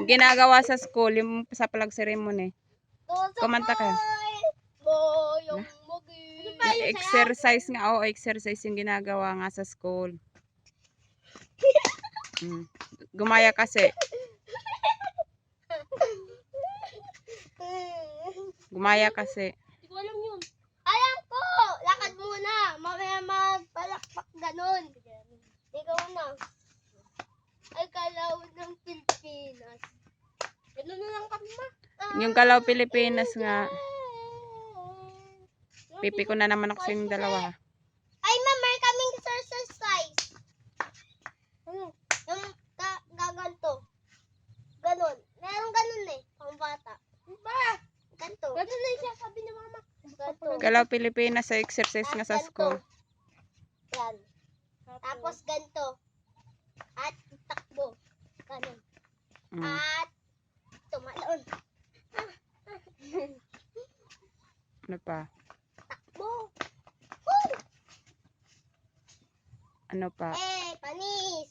ginagawa sa school, yung sa flag ceremony. Kumanta ka. Exercise nga, oo, exercise yung ginagawa nga sa school. Gumaya kasi. Gumaya kasi. Hindi ko alam yun. Alam ko! Lakad muna. Mamaya magpalakpak ganun. Ikaw na. Ay, kalaw ng Pilipinas. Ganun na lang kami, ma. Yung Kalaw Pilipinas nga. Pipi ko na naman ako sa yung dalawa. Ay, ma, may kaming exercise. Yung gaganto. Ganon. Meron ganon eh. Pang bata. Ba? Ganto. Ganon na siya, sabi ni mama. Ganto. Kalaw Pilipinas sa exercise nga sa school. Yan. Tapos ganto. At takbo. Ganon. At tumalon. Ano pa? Takbo. Woo! Ano pa? Panis.